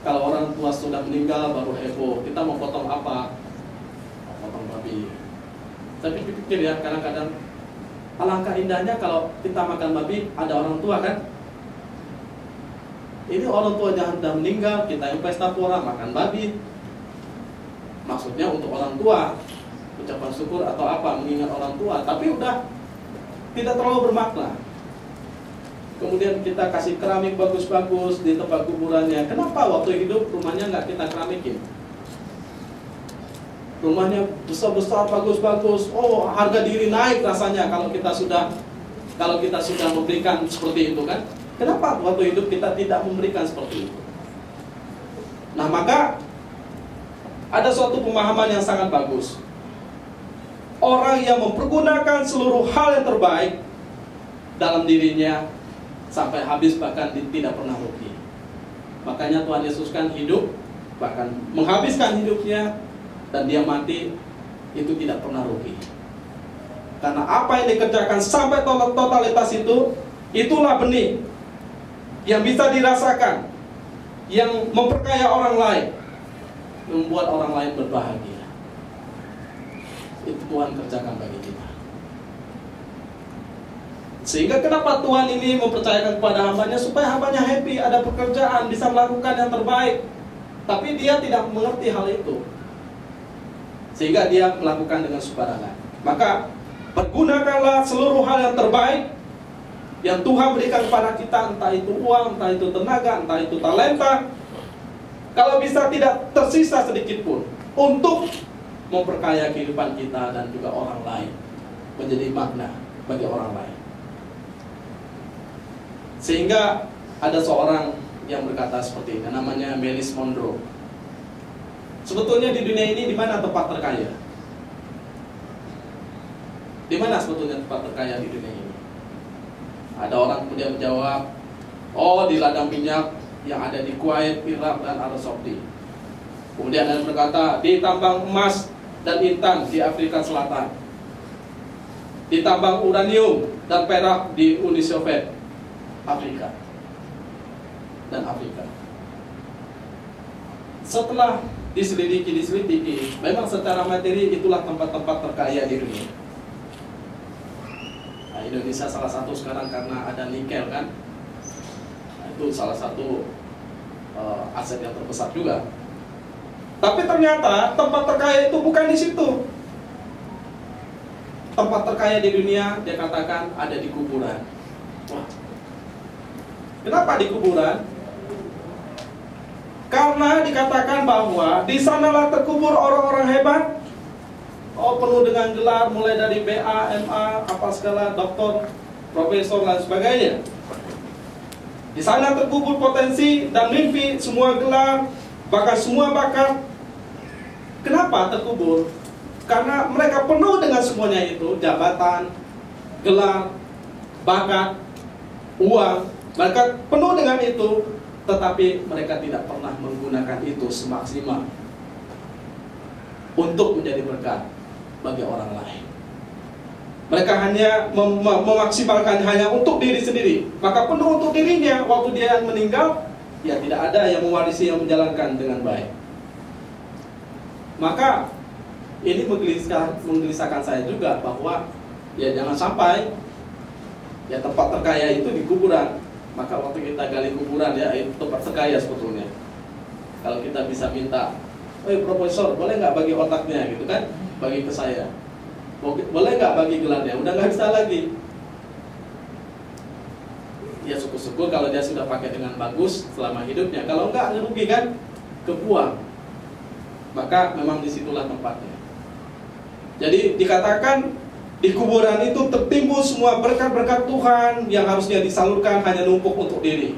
Kalau orang tua sudah meninggal baru heboh, kita mau potong apa? Mau potong babi. Tapi pikir ya, kadang-kadang alangkah indahnya kalau kita makan babi ada orang tua kan? Ini orang tuanya sudah meninggal, kita yang pesta pora makan babi. Maksudnya untuk orang tua, ucapan syukur atau apa, mengingat orang tua. Tapi udah tidak terlalu bermakna. Kemudian kita kasih keramik bagus-bagus di tempat kuburannya. Kenapa waktu hidup rumahnya nggak kita keramikin? Rumahnya besar-besar, bagus-bagus. Oh, harga diri naik rasanya kalau kita sudah memberikan seperti itu kan? Kenapa waktu hidup kita tidak memberikan seperti itu? Nah, maka ada suatu pemahaman yang sangat bagus. Orang yang mempergunakan seluruh hal yang terbaik dalam dirinya sampai habis bahkan tidak pernah rugi. Makanya Tuhan Yesus kan hidup, bahkan menghabiskan hidupnya, dan dia mati itu tidak pernah rugi. Karena apa yang dikerjakan sampai totalitas itu, itulah benih yang bisa dirasakan, yang memperkaya orang lain, membuat orang lain berbahagia. Itu Tuhan kerjakan bagi kita. Sehingga kenapa Tuhan ini mempercayakan kepada hambanya, supaya hambanya happy, ada pekerjaan, bisa melakukan yang terbaik. Tapi dia tidak mengerti hal itu, sehingga dia melakukan dengan sembarangan. Maka pergunakanlah seluruh hal yang terbaik yang Tuhan berikan kepada kita, entah itu uang, entah itu tenaga, entah itu talenta. Kalau bisa tidak tersisa sedikit pun, untuk memperkaya kehidupan kita dan juga orang lain, menjadi makna bagi orang lain. Sehingga ada seorang yang berkata seperti ini, namanya Melis Monroe. Sebetulnya di dunia ini di mana tempat terkaya? Di mana sebetulnya tempat terkaya di dunia ini? Ada orang kemudian menjawab, oh, di ladang minyak yang ada di Kuwait, Irak, dan Arab Saudi. Kemudian ada yang berkata, di tambang emas dan intan di Afrika Selatan, di tambang uranium dan perak di Uni Soviet, Afrika dan Afrika. Setelah diselidiki, memang secara materi itulah tempat-tempat terkaya di dunia. Nah, Indonesia salah satu sekarang karena ada nikel kan, nah, itu salah satu aset yang terbesar juga. Tapi ternyata tempat terkaya itu bukan di situ. Tempat terkaya di dunia dia katakan ada di kuburan. Wah, kenapa di kuburan? Karena dikatakan bahwa di sanalah terkubur orang-orang hebat. Oh, penuh dengan gelar mulai dari BA, MA, apa segala, doktor, profesor dan sebagainya. Di sana terkubur potensi dan mimpi, semua gelar, bahkan semua bakat. Kenapa terkubur? Karena mereka penuh dengan semuanya itu, jabatan, gelar, bakat, uang. Mereka penuh dengan itu, tetapi mereka tidak pernah menggunakan itu semaksimal untuk menjadi berkat bagi orang lain. Mereka hanya memaksimalkan hanya untuk diri sendiri. Maka penuh untuk dirinya. Waktu dia meninggal, ya tidak ada yang mewarisi, yang menjalankan dengan baik. Maka ini menggelisahkan saya juga, bahwa ya jangan sampai ya tempat terkaya itu di kuburan. Maka waktu kita gali kuburan, ya itu tempat terkaya sebetulnya. Kalau kita bisa minta, profesor, boleh nggak bagi otaknya gitu kan, bagi ke saya. Boleh nggak bagi gelarnya? Udah nggak bisa lagi. Ya syukur-syukur kalau dia sudah pakai dengan bagus selama hidupnya. Kalau nggak, rugi kan, kebuang. Maka memang disitulah tempatnya. Jadi dikatakan di kuburan itu tertimbun semua berkat-berkat Tuhan yang harusnya disalurkan hanya numpuk untuk diri.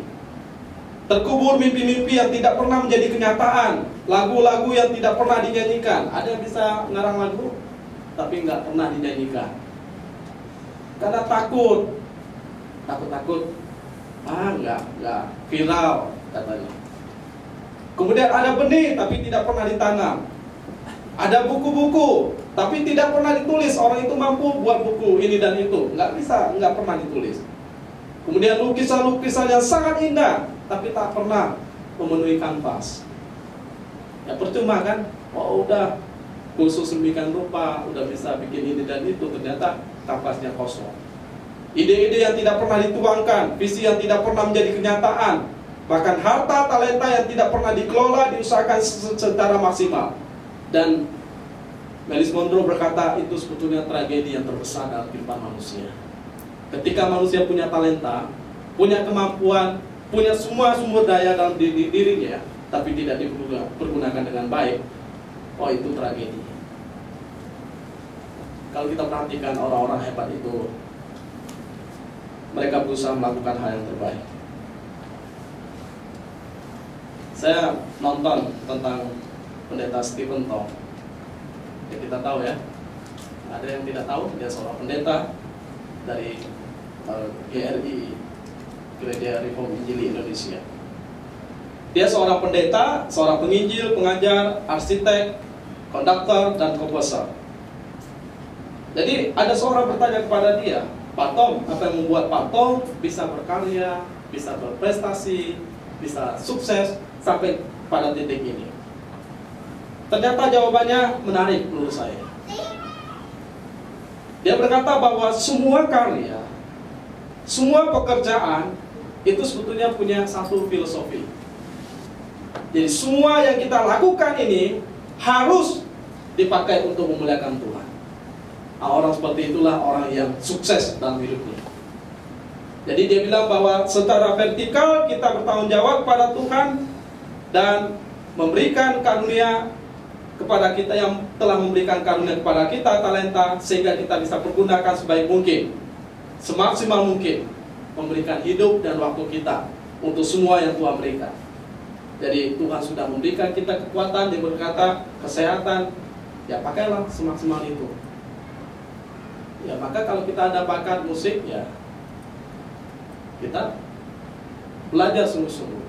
Terkubur mimpi-mimpi yang tidak pernah menjadi kenyataan, lagu-lagu yang tidak pernah dinyanyikan. Ada yang bisa ngarang lagu, tapi nggak pernah dinyanyikan. Karena takut, nggak viral katanya. Kemudian ada benih tapi tidak pernah ditanam. Ada buku-buku tapi tidak pernah ditulis. Orang itu mampu buat buku ini dan itu, nggak bisa, nggak pernah ditulis. Kemudian lukisan-lukisan yang sangat indah tapi tak pernah memenuhi kanvas. Ya percuma kan? Oh udah khusus sedemikian rupa, udah bisa bikin ini dan itu, ternyata kanvasnya kosong. Ide-ide yang tidak pernah dituangkan, visi yang tidak pernah menjadi kenyataan, bahkan harta talenta yang tidak pernah dikelola, diusahakan secara maksimal. Dan Melis Monroe berkata, itu sebetulnya tragedi yang terbesar dalam kehidupan manusia. Ketika manusia punya talenta, punya kemampuan, punya semua sumber daya dalam dirinya, tapi tidak dipergunakan dengan baik, oh itu tragedi. Kalau kita perhatikan orang-orang hebat itu, mereka berusaha melakukan hal yang terbaik. Saya nonton tentang pendeta Stephen Tong. Ya kita tahu ya. Ada yang tidak tahu, dia seorang pendeta dari GRI, Gereja Reform Injili Indonesia. Dia seorang pendeta, seorang penginjil, pengajar, arsitek, konduktor, dan komposer. Jadi ada seorang bertanya kepada dia, Pak Tom, apa yang membuat Pak Tom bisa berkarya, bisa berprestasi, bisa sukses sampai pada titik ini? Ternyata jawabannya menarik menurut saya. Dia berkata bahwa semua karya, semua pekerjaan itu sebetulnya punya satu filosofi. Jadi semua yang kita lakukan ini harus dipakai untuk memuliakan Tuhan. Nah, orang seperti itulah orang yang sukses dalam hidupnya. Jadi dia bilang bahwa secara vertikal kita bertanggung jawab pada Tuhan dan memberikan karunia kepada kita yang telah memberikan karunia kepada kita, talenta, sehingga kita bisa pergunakan sebaik mungkin, semaksimal mungkin, memberikan hidup dan waktu kita untuk semua yang Tuhan berikan. Jadi Tuhan sudah memberikan kita kekuatan, dia berkata kesehatan, ya pakailah semaksimal itu. Ya maka kalau kita ada bakat musik, ya kita belajar sungguh-sungguh.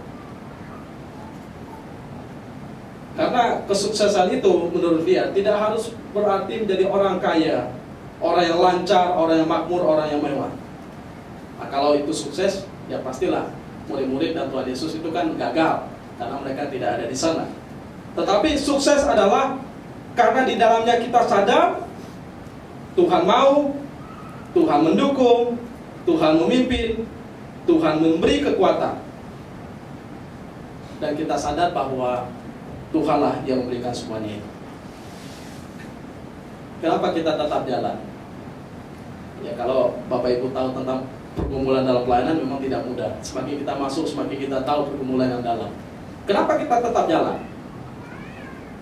Karena kesuksesan itu menurut dia tidak harus berarti menjadi orang kaya, orang yang lancar, orang yang makmur, orang yang mewah. Nah, kalau itu sukses, ya pastilah murid-murid dan Tuhan Yesus itu kan gagal karena mereka tidak ada di sana. Tetapi sukses adalah karena di dalamnya kita sadar Tuhan mau, Tuhan mendukung, Tuhan memimpin, Tuhan memberi kekuatan. Dan kita sadar bahwa Tuhanlah yang memberikan semuanya itu. Kenapa kita tetap jalan? Ya kalau Bapak Ibu tahu tentang pergumulan dalam pelayanan memang tidak mudah. Semakin kita masuk, semakin kita tahu pergumulan yang dalam. Kenapa kita tetap jalan?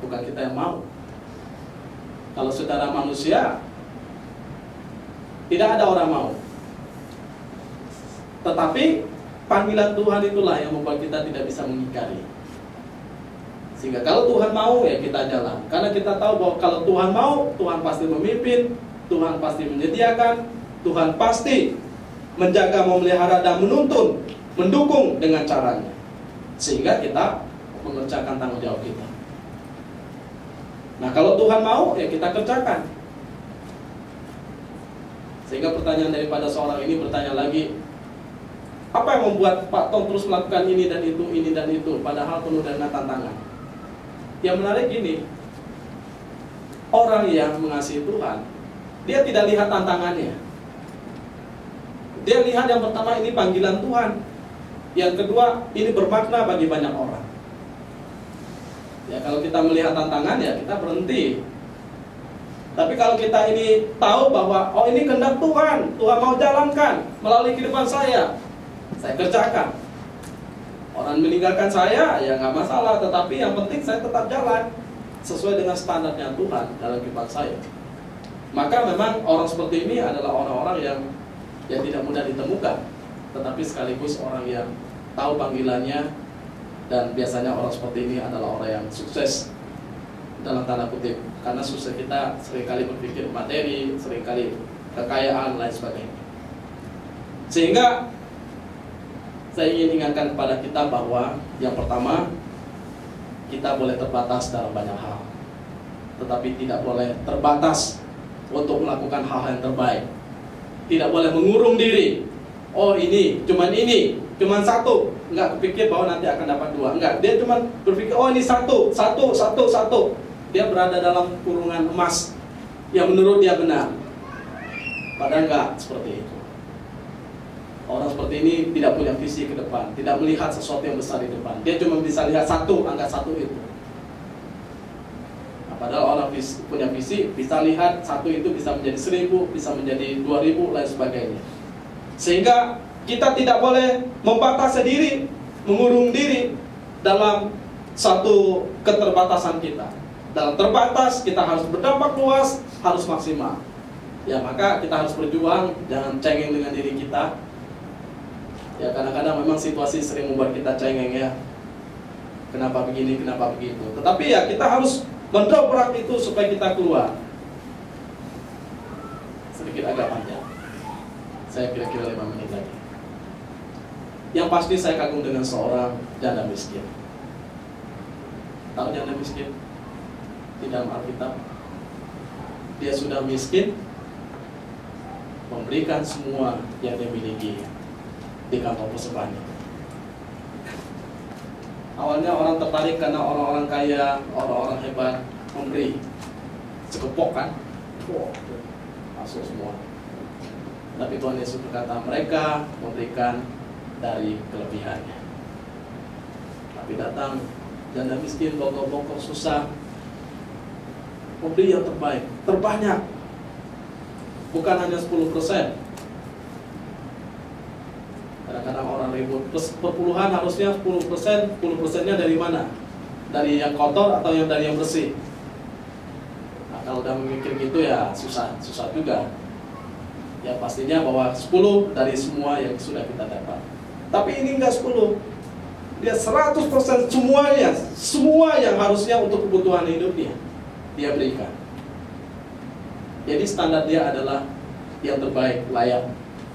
Bukan kita yang mau. Kalau secara manusia tidak ada orang mau. Tetapi panggilan Tuhan itulah yang membuat kita tidak bisa mengingkari. Sehingga kalau Tuhan mau, ya kita jalan. Karena kita tahu bahwa kalau Tuhan mau, Tuhan pasti memimpin, Tuhan pasti menyediakan, Tuhan pasti menjaga, memelihara, dan menuntun, mendukung dengan caranya. Sehingga kita mengerjakan tanggung jawab kita. Nah kalau Tuhan mau, ya kita kerjakan. Sehingga pertanyaan daripada seorang ini bertanya lagi, apa yang membuat Pak Tom terus melakukan ini dan itu, padahal penuh dengan tantangan? Yang menarik gini, orang yang mengasihi Tuhan, dia tidak lihat tantangannya. Dia lihat yang pertama ini panggilan Tuhan, yang kedua ini bermakna bagi banyak orang. Ya kalau kita melihat tantangan, ya kita berhenti. Tapi kalau kita ini tahu bahwa oh ini kehendak Tuhan, Tuhan mau jalankan melalui kehidupan saya kerjakan. Orang meninggalkan saya, ya nggak masalah. Tetapi yang penting saya tetap jalan sesuai dengan standarnya Tuhan dalam kehidupan saya. Maka memang orang seperti ini adalah orang-orang yang tidak mudah ditemukan, tetapi sekaligus orang yang tahu panggilannya. Dan biasanya orang seperti ini adalah orang yang sukses dalam tanda kutip, karena sukses kita seringkali berpikir materi, seringkali kekayaan, lain sebagainya. Sehingga saya ingin ingatkan kepada kita bahwa yang pertama, kita boleh terbatas dalam banyak hal, tetapi tidak boleh terbatas untuk melakukan hal yang terbaik. Tidak boleh mengurung diri. Oh ini, cuman satu. nggak kepikir bahwa nanti akan dapat 2. Enggak, dia cuma berpikir, oh ini satu. Dia berada dalam kurungan emas yang menurut dia benar. Padahal enggak seperti itu. Orang seperti ini tidak punya visi ke depan, tidak melihat sesuatu yang besar di depan. Dia cuma bisa lihat angka 1 itu. Nah, padahal orang punya visi bisa lihat 1 itu bisa menjadi 1000, bisa menjadi 2000, lain sebagainya. Sehingga kita tidak boleh membatasi diri, mengurung diri dalam satu keterbatasan kita. Dalam terbatas, kita harus berdampak luas, harus maksimal. Ya, maka kita harus berjuang, jangan cengeng dengan diri kita. Ya, kadang-kadang memang situasi sering membuat kita cengeng ya. Kenapa begini, kenapa begitu. Tetapi ya kita harus mendobrak itu supaya kita keluar. Sedikit agak panjang. Saya kira-kira 5 menit lagi. Yang pasti saya kagum dengan seorang janda miskin. Tahu janda miskin? Di dalam Alkitab, dia sudah miskin, memberikan semua yang dia miliki di kantor persembahnya. Awalnya orang tertarik karena orang-orang kaya, orang-orang hebat memberi sekepok kan, masuk semua. Tapi Tuhan Yesus berkata mereka memberikan dari kelebihannya. Tapi datang janda miskin, bongkok-bongkok susah, memberi yang terbaik, terbanyak, bukan hanya 10%. Kadang-kadang orang ribut, perpuluhan harusnya 10%, 10%-nya dari mana? Dari yang kotor atau yang dari yang bersih? Nah, kalau udah memikir gitu ya susah juga. Ya pastinya bahwa 10 dari semua yang sudah kita dapat. Tapi ini enggak 10. Dia 100% semuanya, semua yang harusnya untuk kebutuhan hidupnya dia berikan. Jadi standar dia adalah yang terbaik, layak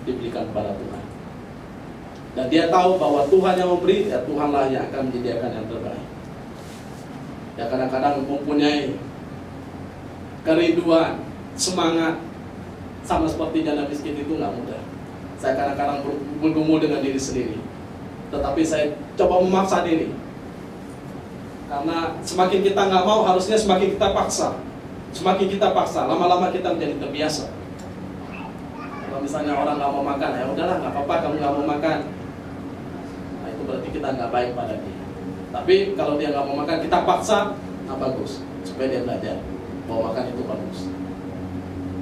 diberikan kepada Tuhan. Dan dia tahu bahwa Tuhan yang memberi, ya Tuhanlah yang akan menyediakan yang terbaik. Ya kadang-kadang mempunyai kerinduan, semangat, sama seperti janda miskin itu nggak mudah. Saya kadang-kadang bergumul dengan diri sendiri, tetapi saya coba memaksa diri. Karena semakin kita nggak mau, harusnya semakin kita paksa. Semakin kita paksa, lama-lama kita menjadi terbiasa. Kalau misalnya orang nggak mau makan, ya udahlah nggak apa-apa kamu nggak mau makan. Nah itu berarti kita nggak baik pada dia. Tapi kalau dia nggak mau makan, kita paksa, nah bagus, supaya dia belajar bahwa makan itu bagus.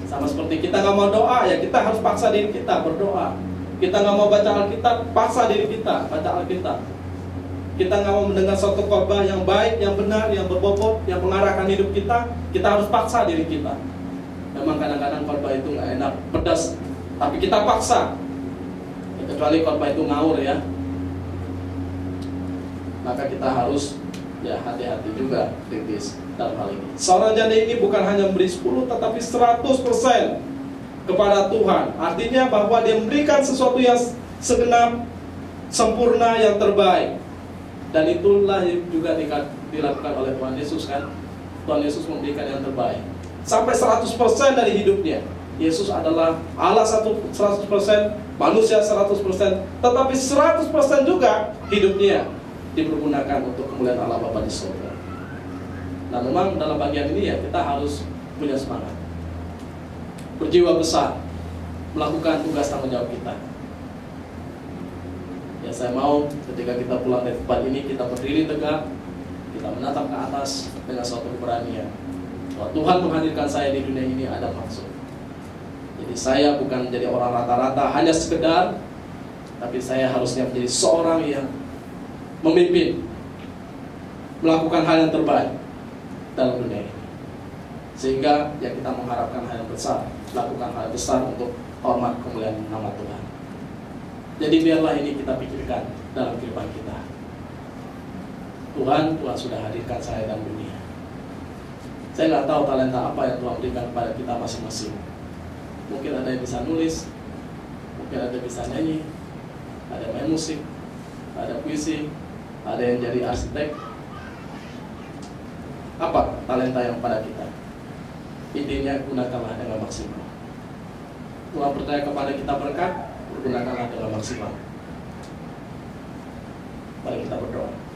Sama seperti kita nggak mau doa, ya kita harus paksa diri kita berdoa. Kita nggak mau baca Alkitab, paksa diri kita baca Alkitab. Kita nggak mau mendengar suatu khotbah yang baik, yang benar, yang berbobot, yang mengarahkan hidup kita harus paksa diri kita. Memang kadang-kadang khotbah itu nggak enak, pedas, tapi kita paksa. Kecuali khotbah itu ngawur ya, maka kita harus ya hati-hati juga, kritis dalam hal ini. Seorang janda ini bukan hanya memberi 10, tetapi 100% kepada Tuhan. Artinya bahwa dia memberikan sesuatu yang segenap, sempurna, yang terbaik. Dan itulah yang juga dilakukan oleh Tuhan Yesus kan. Tuhan Yesus memberikan yang terbaik sampai 100% dari hidupnya. Yesus adalah Allah 100%, manusia 100%, tetapi 100% juga hidupnya dipergunakan untuk kemuliaan Allah Bapa di surga. Nah memang dalam bagian ini ya kita harus punya semangat, berjiwa besar, melakukan tugas tanggung jawab kita. Ya saya mau ketika kita pulang dari tempat ini, kita berdiri tegak, kita menatap ke atas dengan suatu keberanian bahwa Tuhan menghadirkan saya di dunia ini ada maksud. Jadi saya bukan menjadi orang rata-rata hanya sekedar, tapi saya harusnya menjadi seorang yang memimpin, melakukan hal yang terbaik dalam dunia ini. Sehingga ya kita mengharapkan hal yang besar, lakukan hal yang besar untuk hormat kemuliaan nama Tuhan. Jadi biarlah ini kita pikirkan dalam kehidupan kita. Tuhan sudah hadirkan saya dalam dunia. Saya nggak tahu talenta apa yang Tuhan berikan kepada kita masing-masing. Mungkin ada yang bisa nulis, mungkin ada yang bisa nyanyi, ada yang main musik, ada puisi, ada yang jadi arsitek. Apa talenta yang pada kita? Intinya gunakanlah dengan maksimal. Tuhan percaya kepada kita berkat, gunakanlah dengan maksimal. Mari kita berdoa.